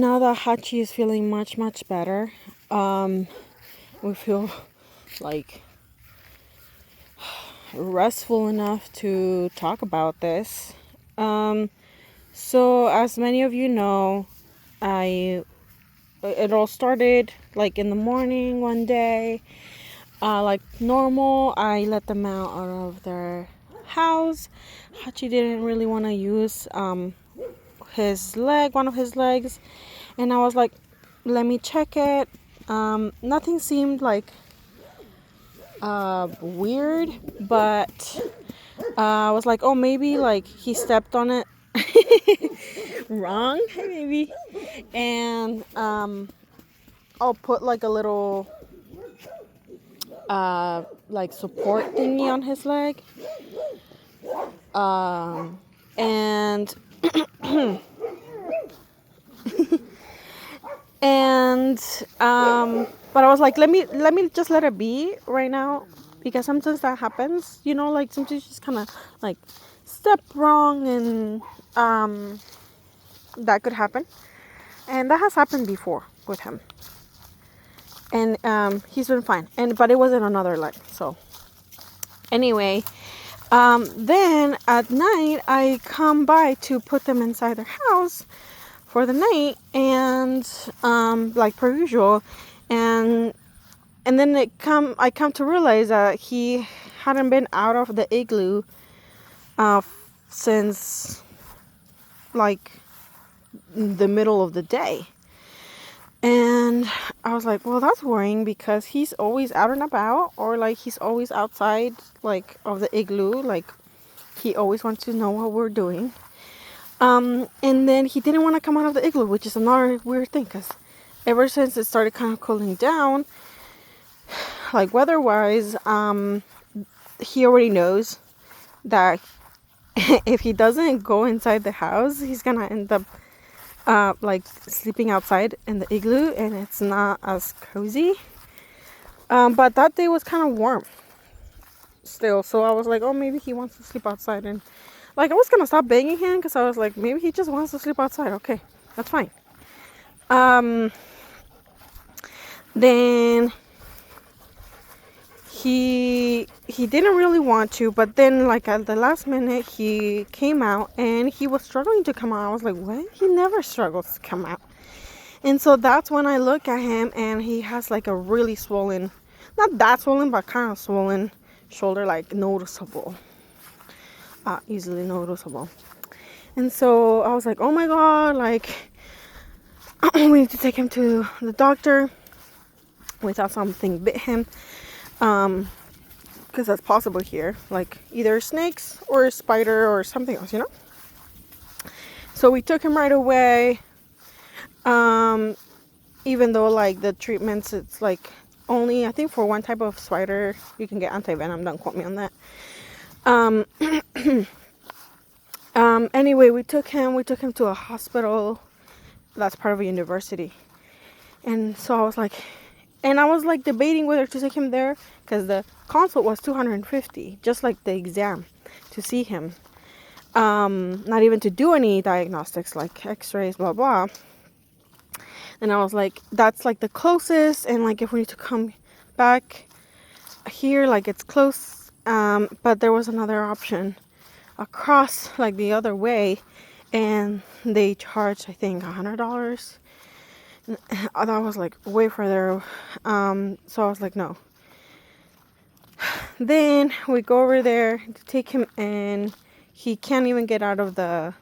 now that Hachi is feeling much, much better, we feel like restful enough to talk about this. So as many of you know, it all started like in the morning one day. Like normal, I let them out of their house. Hachi didn't really want to use one of his legs, and I was like, let me check it. Nothing seemed like weird, but I was like, oh, maybe like he stepped on it wrong, maybe. And I'll put like a little like support thingy on his leg. And and but I was like, let me just let it be right now, because sometimes that happens, like sometimes you just kind of like step wrong, and that could happen, and that has happened before with him, and he's been fine, but it wasn't another leg. So anyway, then at night I come by to put them inside their house for the night, and like per usual, and then I come to realize that he hadn't been out of the igloo since like the middle of the day. And I was like, well, that's worrying, because he's always out and about, or like he's always outside like of the igloo, like he always wants to know what we're doing. And then he didn't want to come out of the igloo, which is another weird thing, because ever since it started kind of cooling down, like weather-wise, he already knows that if he doesn't go inside the house, he's gonna end up like sleeping outside in the igloo, and it's not as cozy. But that day was kind of warm still, so I was like, oh, maybe he wants to sleep outside. And like I was gonna stop begging him, because I was like, maybe he just wants to sleep outside. Okay, that's fine. Then he didn't really want to, but then like at the last minute he came out, and he was struggling to come out. I was like, what? He never struggles to come out. And so that's when I look at him, and he has like a really swollen, not that swollen, but kind of swollen shoulder, like noticeable, easily noticeable. And so I was like, oh my god, like we need to take him to the doctor. We thought something bit him, because that's possible here, like either snakes or a spider or something else, So we took him right away. Even though like the treatments, it's like only, I think for one type of spider you can get anti-venom, don't quote me on that. Anyway, we took him to a hospital that's part of a university. And so I was like debating whether to take him there, because the consult was $250, just like the exam to see him, not even to do any diagnostics like x-rays, blah blah. And I was like, that's like the closest, and like if we need to come back here, like it's close. But there was another option across, like the other way, and they charged, I think, $100. That was like way further. So I was like, no. Then we go over there to take him, and he can't even get out of the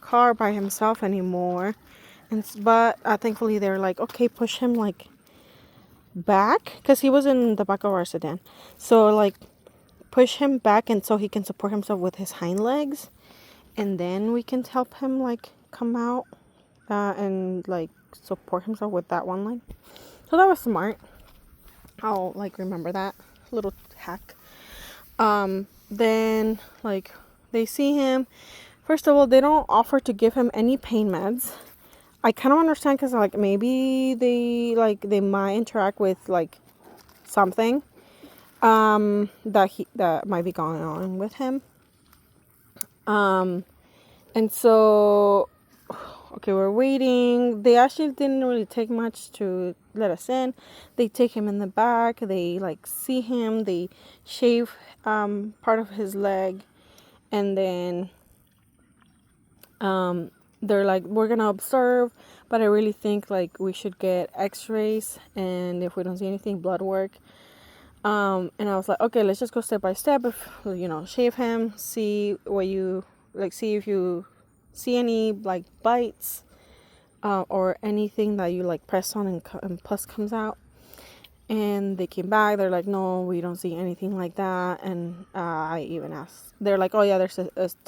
car by himself anymore. But thankfully they're like, okay, push him like back, because he was in the back of our sedan. So like push him back, and so he can support himself with his hind legs, and then we can help him like come out and like support himself with that one leg. So that was smart. I'll like remember that little hack. Then like they see him. First of all, they don't offer to give him any pain meds. I kind of understand, because like maybe they might interact with like something that might be going on with him. And so okay, we're waiting. They actually didn't really take much to let us in. They take him in the back. They like see him. They shave part of his leg, and then they're like, we're gonna observe, but I really think like we should get X-rays, and if we don't see anything, blood work. And I was like, okay, let's just go step by step. If shave him, see what you like, see if you see any like bites, or anything that you like press on and pus comes out. And they came back. They're like, no, we don't see anything like that. And I even asked. They're like, oh yeah, there's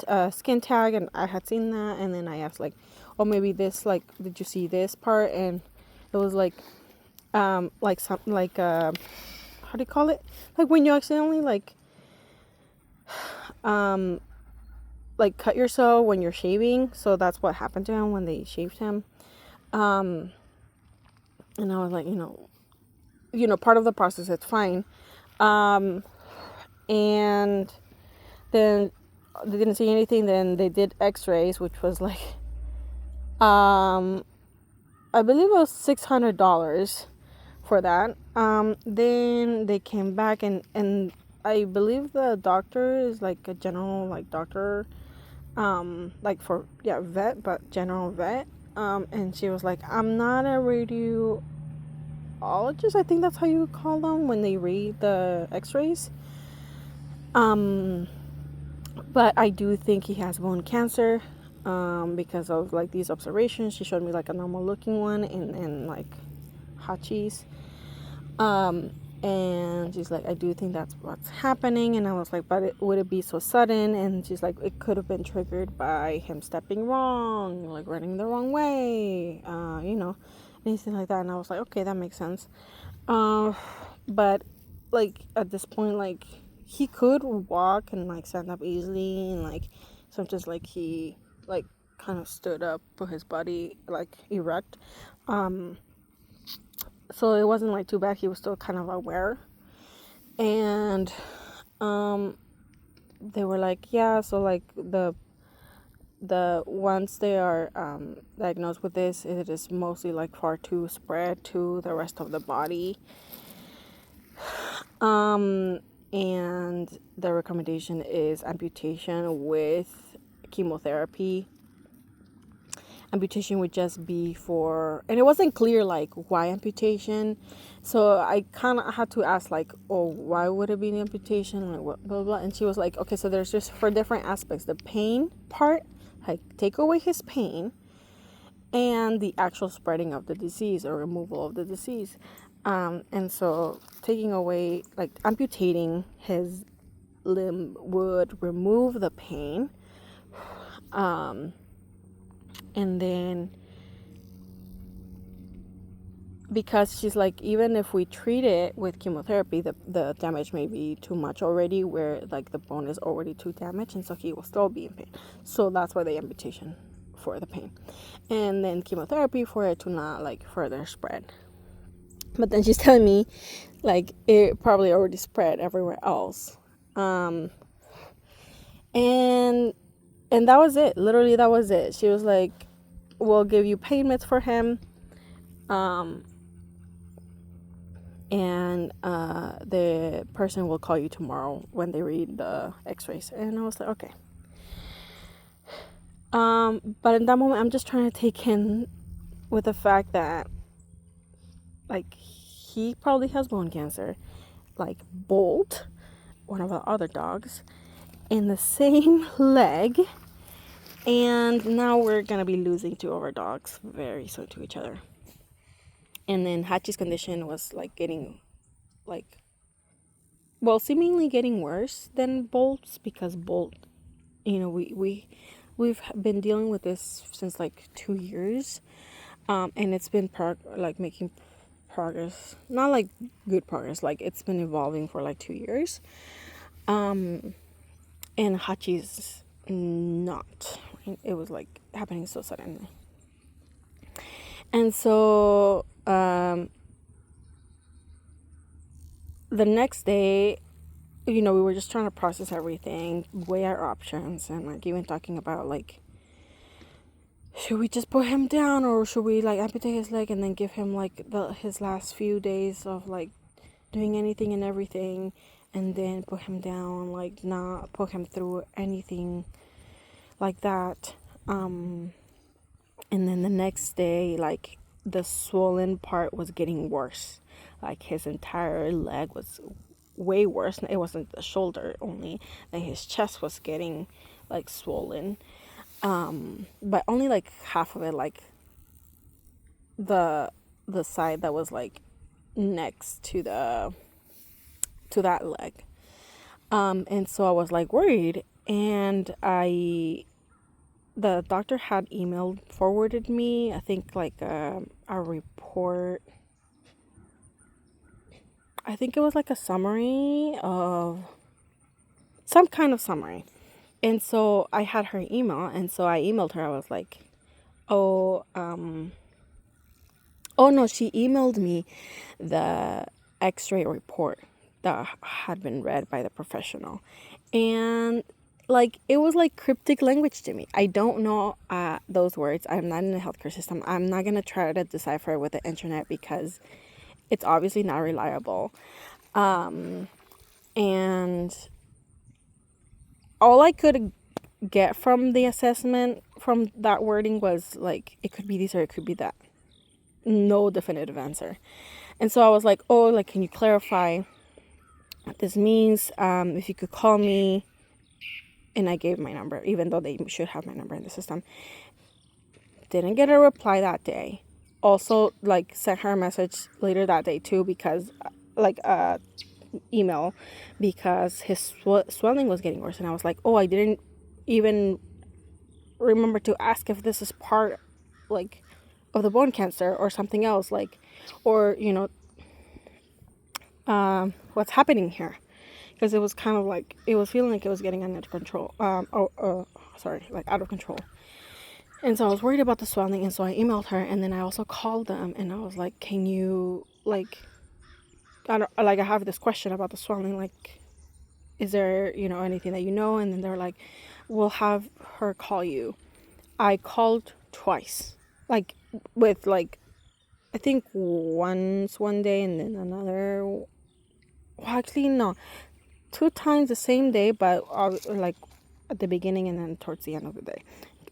a skin tag, and I had seen that. And then I asked like, oh maybe this, like, did you see this part? And it was like something like how do you call it? Like when you accidentally like cut yourself when you're shaving. So that's what happened to him when they shaved him. And I was like, part of the process, it's fine. And then they didn't see anything. Then they did X-rays, which was like, I believe it was $600 for that. Then they came back, and I believe the doctor is like a general like doctor, like for vet, but general vet. And she was like, I'm not a radiologist. I think that's how you call them when they read the X-rays. But I do think he has bone cancer, because of like these observations. She showed me like a normal looking one in like Hachi's. And she's like, I do think that's what's happening. And I was like, but would it be so sudden? And she's like, it could have been triggered by him stepping wrong, like running the wrong way, anything like that. And I was like, okay, that makes sense. But like at this point, like he could walk and like stand up easily, and like sometimes like he like kind of stood up, put his body like erect. So it wasn't like too bad. He was still kind of aware. And they were like, yeah, so like the once they are diagnosed with this, it is mostly like far too spread to the rest of the body. And the recommendation is amputation with chemotherapy. Amputation would just be for, and it wasn't clear like why amputation, so I kind of had to ask like, oh, why would it be an amputation, like what, blah, blah. And she was like, okay, so there's just for different aspects, the pain part, like take away his pain, and the actual spreading of the disease or removal of the disease. And so taking away, like amputating his limb would remove the pain. And then because she's like, even if we treat it with chemotherapy, the damage may be too much already, where like the bone is already too damaged, and so he will still be in pain. So that's why the amputation, for the pain, and then chemotherapy for it to not like further spread. But then she's telling me like it probably already spread everywhere else. And that was it. Literally, that was it. She was like, we'll give you pain meds for him. And the person will call you tomorrow when they read the X-rays. And I was like, okay. But in that moment, I'm just trying to take in with the fact that like he probably has bone cancer, like Bolt, one of our other dogs, in the same leg. And now we're gonna be losing two of our dogs very soon to each other. And then Hachi's condition was like getting like, well, seemingly getting worse than Bolt's, because Bolt, we've been dealing with this since like 2 years. And it's been making progress, not like good progress, like it's been evolving for like 2 years. And Hachi's not. It was like happening so suddenly. And so the next day, we were just trying to process everything, weigh our options, and like even talking about like should we just put him down, or should we like amputate his leg and then give him like his last few days of like doing anything and everything, and then put him down, like not put him through anything like that. And then the next day, like the swollen part was getting worse. Like his entire leg was way worse. It wasn't the shoulder only, and his chest was getting like swollen. But only like half of it, like the side that was like next to that leg. And so I was like worried, and the doctor had forwarded me, I think like a report. I think it was like a summary of some kind of summary. And so I had her email, and so I emailed her. I was like, oh no, she emailed me the x-ray report that had been read by the professional. And like it was like cryptic language to me. I don't know those words. I'm not in the healthcare system. I'm not going to try to decipher it with the internet because it's obviously not reliable. And all I could get from the assessment, from that wording, was like, it could be this or it could be that. No definitive answer. And so I was like, oh, like, can you clarify what this means? If you could call me. And I gave my number, even though they should have my number in the system. Didn't get a reply that day. Also, like, sent her a message later that day too, because like email, because his swelling was getting worse. And I was like, oh, I didn't even remember to ask if this is part like of the bone cancer or something else, like, or what's happening here, because it was kind of like, it was feeling like it was getting under control, like out of control. And so I was worried about the swelling, and so I emailed her, and then I also called them, and I was like, can you, like, I have this question about the swelling, like, is there, anything that you know? And then they're like, we'll have her call you. I called twice, like, with, like, I think once one day, and then another, well, actually, no, 2 times the same day, but like at the beginning and then towards the end of the day.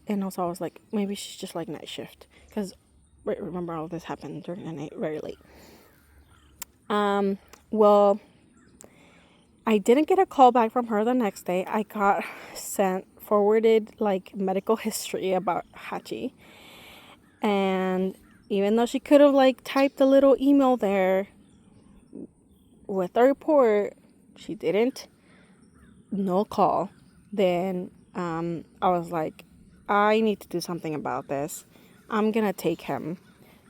And also I was like, maybe she's just like night shift, because remember, all of this happened during the night, very late. Well, I didn't get a call back from her the next day. I got forwarded like medical history about Hachi, and even though she could have like typed a little email there with the report, she didn't. No call. Then I was like, I need to do something about this. I'm gonna take him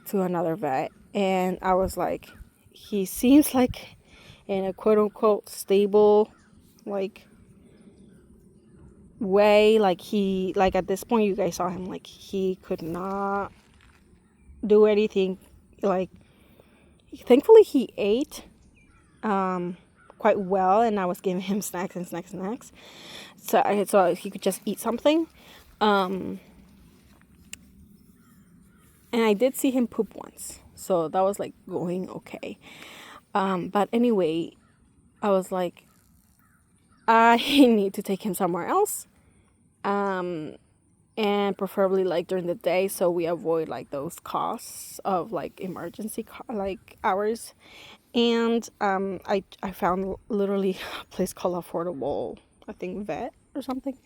to another vet. And I was like, he seems like in a quote unquote stable like way, like he, like at this point you guys saw him, like he could not do anything. Like, thankfully he ate quite well, and I was giving him snacks, so he could just eat something. And I did see him poop once, so that was like going okay. But anyway, I was like, I need to take him somewhere else, and preferably like during the day, so we avoid like those costs of like emergency like hours. And I found literally a place called Affordable, I think, Vet or something.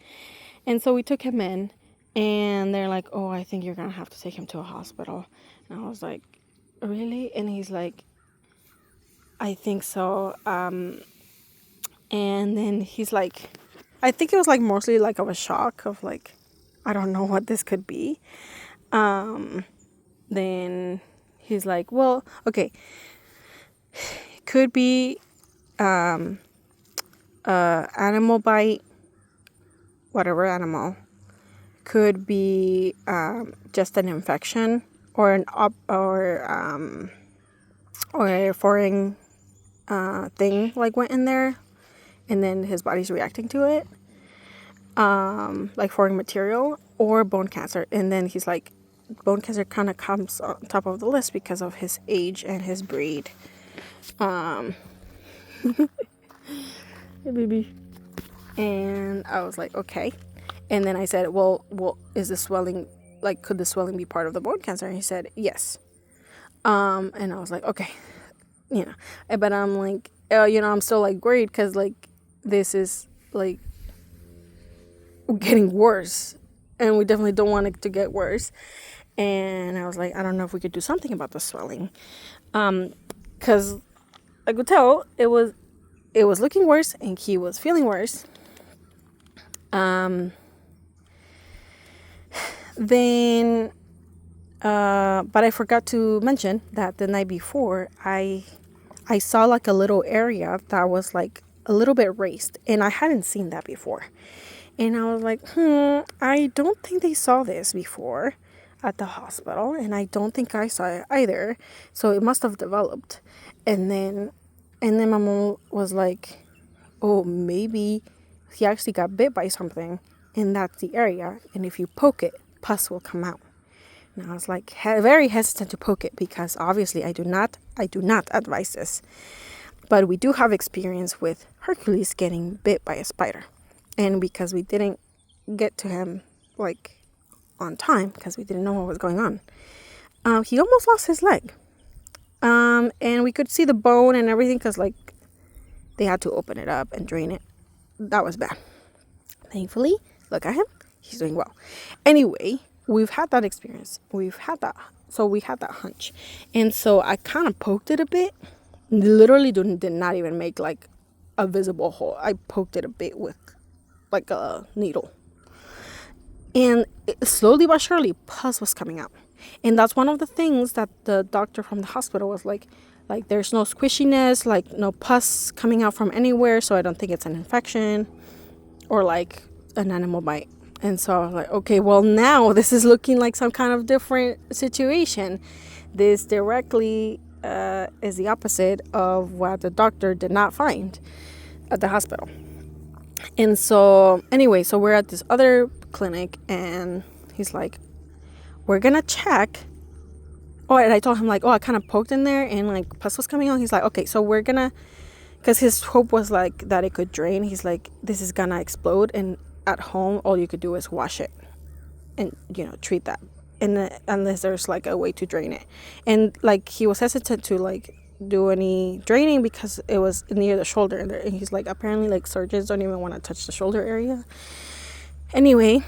And so we took him in, and they're like, oh, I think you're gonna have to take him to a hospital. And I was like, really? And he's like, I think so. And then he's like, I think it was like mostly like of a shock of like, I don't know what this could be. Then he's like, well, okay, could be animal bite, whatever animal. Could be just an infection, or or a foreign thing like went in there, and then his body's reacting to it, like foreign material. or bone cancer. And then he's like, bone cancer kind of comes on top of the list because of his age and his breed. Hey, baby. And I was like, okay. And then I said, well, is the swelling, like, could the swelling be part of the bone cancer? And he said, yes. And I was like, okay, but I'm like, I'm still like worried because like this is like getting worse, and we definitely don't want it to get worse. And I was like, I don't know if we could do something about the swelling, because I could tell it was looking worse, and he was feeling worse. Then, but I forgot to mention that the night before, I saw like a little area that was like a little bit raised, and I hadn't seen that before. And I was like, I don't think they saw this before at the hospital, and I don't think I saw it either. So it must have developed. And then my mom was like, oh, maybe he actually got bit by something, and that's the area. And if you poke it, pus will come out. And I was like, very hesitant to poke it because obviously I do not advise this. But we do have experience with Hercules getting bit by a spider. And because we didn't get to him like on time because we didn't know what was going on, he almost lost his leg. And we could see the bone and everything because like they had to open it up and drain it. That was bad. Thankfully, look at him. He's doing well. Anyway, we've had that experience. So we had that hunch. And so I kind of poked it a bit. Literally did not even make like a visible hole. I poked it a bit with like a needle. And slowly but surely, pus was coming out. And that's one of the things that the doctor from the hospital was like there's no squishiness, like no pus coming out from anywhere. So I don't think it's an infection or like an animal bite. And so I was like, okay, well now this is looking like some kind of different situation. This directly is the opposite of what the doctor did not find at the hospital. And so anyway, so we're at this other clinic and he's like, we're gonna check. Oh, and I told him like, I kind of poked in there and like pus was coming out. He's like, okay, so we're gonna, because his hope was like that it could drain. He's like, this is gonna explode, and at home all you could do is wash it and treat that, and unless there's like a way to drain it. And like he was hesitant to like do any draining because it was near the shoulder, and he's like, apparently like surgeons don't even want to touch the shoulder area. Anyway,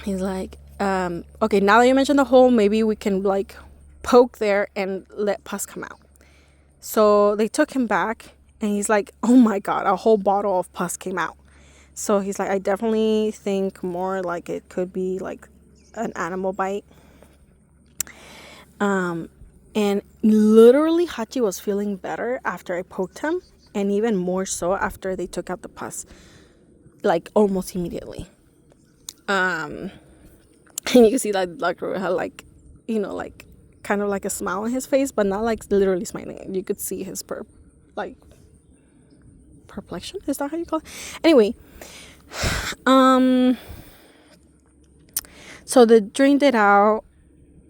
he's like, okay, now that you mentioned the hole, maybe we can like poke there and let pus come out. So they took him back, and he's like, oh my god, a whole bottle of pus came out. So he's like, I definitely think more like it could be like an animal bite. And literally Hachi was feeling better after I poked him, and even more so after they took out the pus, like almost immediately. And you can see that doctor had like, like kind of like a smile on his face, but not like literally smiling. You could see his perplexion. Is that how you call it? Anyway, so they drained it out.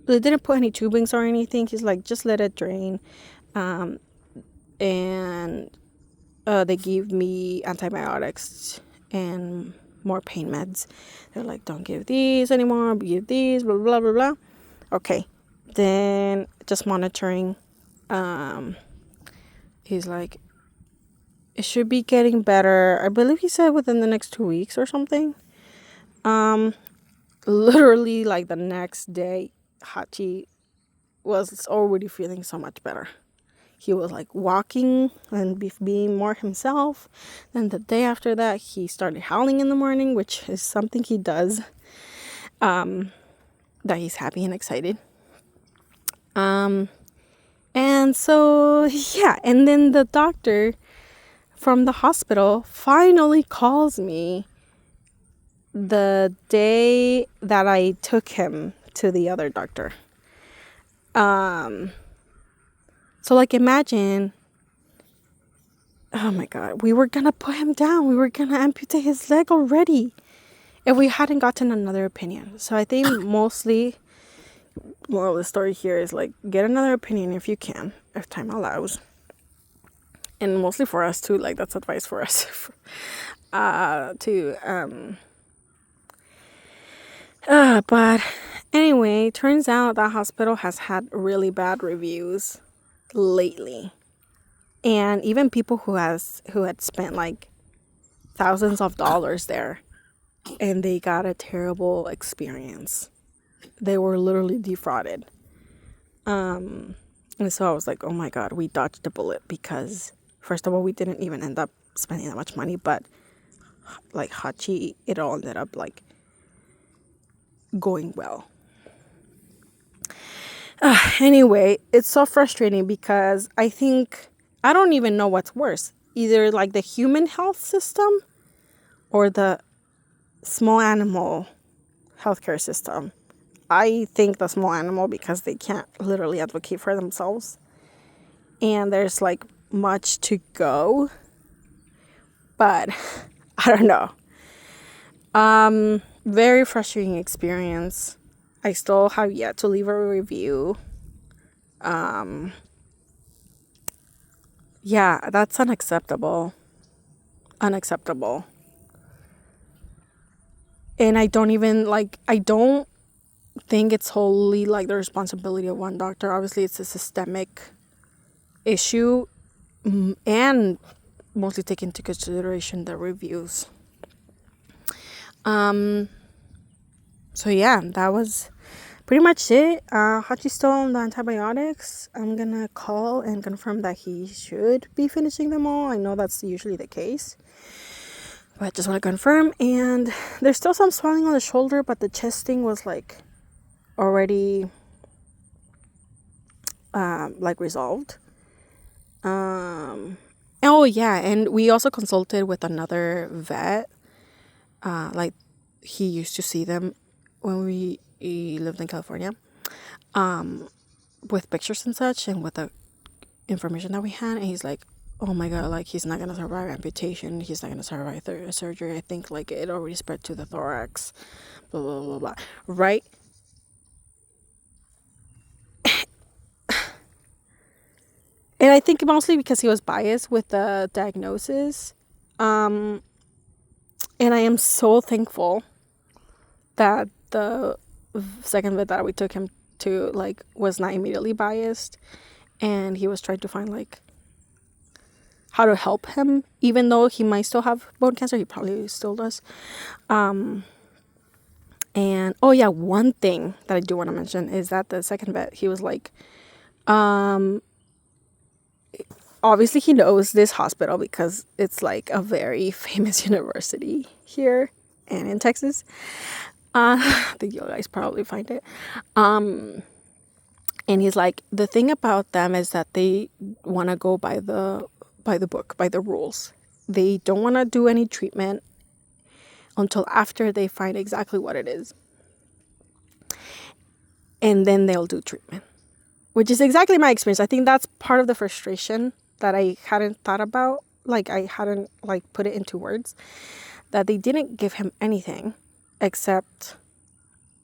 They didn't put any tubings or anything. He's like, just let it drain. And they gave me antibiotics and more pain meds. They're like, don't give these anymore, give these, blah, blah, blah, blah. Okay. Then just monitoring. He's like, it should be getting better. I believe he said within the next 2 weeks or something. Literally like the next day, Hachi was already feeling so much better. He was like walking and being more himself. Then the day after that, he started howling in the morning, which is something he does, that he's happy and excited. And so, yeah. And then the doctor from the hospital finally calls me the day that I took him to the other doctor. So like imagine, oh my god, we were gonna put him down. We were gonna amputate his leg already. if we hadn't gotten another opinion. So I think mostly, moral of the story here is like, get another opinion if you can, if time allows. And mostly for us too, like that's advice for us. But anyway, turns out that hospital has had really bad reviews lately. And even people who had spent like thousands of dollars there, and they got a terrible experience. They were literally defrauded. And so I was like, oh my God, we dodged a bullet, because first of all, we didn't even end up spending that much money, but like Hachi, it all ended up like going well. Anyway, it's so frustrating because I don't even know what's worse. Either like the human health system or the small animal healthcare system. I think the small animal, because they can't literally advocate for themselves. And there's like much to go. But I don't know. Very frustrating experience. I still have yet to leave a review. Yeah, that's unacceptable. Unacceptable. And I don't think it's wholly like the responsibility of one doctor. Obviously, it's a systemic issue, and mostly take into consideration the reviews. So yeah, that was pretty much it. Hachi's still on the antibiotics. I'm gonna call and confirm that he should be finishing them all. I know that's usually the case, but just want to confirm. And there's still some swelling on the shoulder, but the chest thing was like already like resolved. Oh yeah, and we also consulted with another vet. Like he used to see them when we lived in California, with pictures and such, and with the information that we had. And he's like, oh my God, like he's not gonna survive amputation. He's not gonna survive surgery. I think like it already spread to the thorax. Blah blah blah blah. Right. And I think mostly because he was biased with the diagnosis. And I am so thankful that the second vet that we took him to like was not immediately biased, and he was trying to find like how to help him, even though he might still have bone cancer. He probably still does. And oh yeah, one thing that I do want to mention is that the second vet, he was like, obviously he knows this hospital because it's like a very famous university here and in Texas. I think you guys probably find it. And he's like, the thing about them is that they want to go by the book, by the rules. They don't want to do any treatment until after they find exactly what it is. And then they'll do treatment, which is exactly my experience. I think that's part of the frustration that I hadn't thought about. Like I hadn't like put it into words, that they didn't give him anything except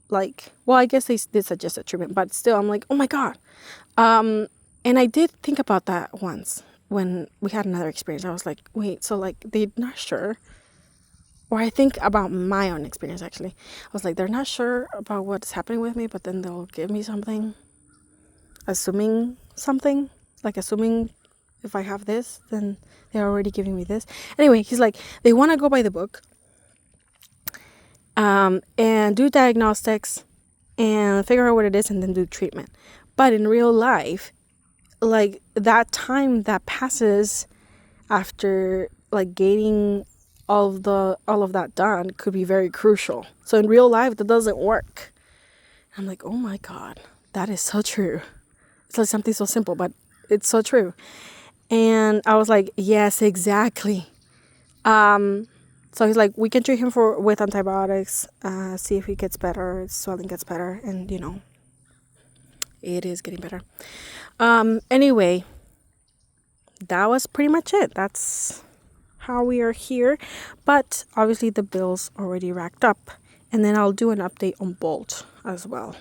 like, well, I guess they did suggest a treatment, but still I'm like, oh my God. And I did think about that once when we had another experience. I was like, wait, so like they're not sure. Or I think about my own experience actually. I was like, they're not sure about what's happening with me, but then they'll give me something, assuming something, like assuming if I have this, then they're already giving me this. Anyway, he's like, they want to go by the book, and do diagnostics and figure out what it is and then do treatment. But in real life, like that time that passes after like getting all of that done could be very crucial. So in real life, that doesn't work. I'm like, oh my God, that is so true. It's like something so simple, but it's so true. And I was like, yes, exactly. So he's like, we can treat him with antibiotics, see if he gets better, his swelling gets better, and you know, it is getting better. Anyway, that was pretty much it. That's how we are here, but obviously the bill's already racked up. And then I'll do an update on Bolt as well.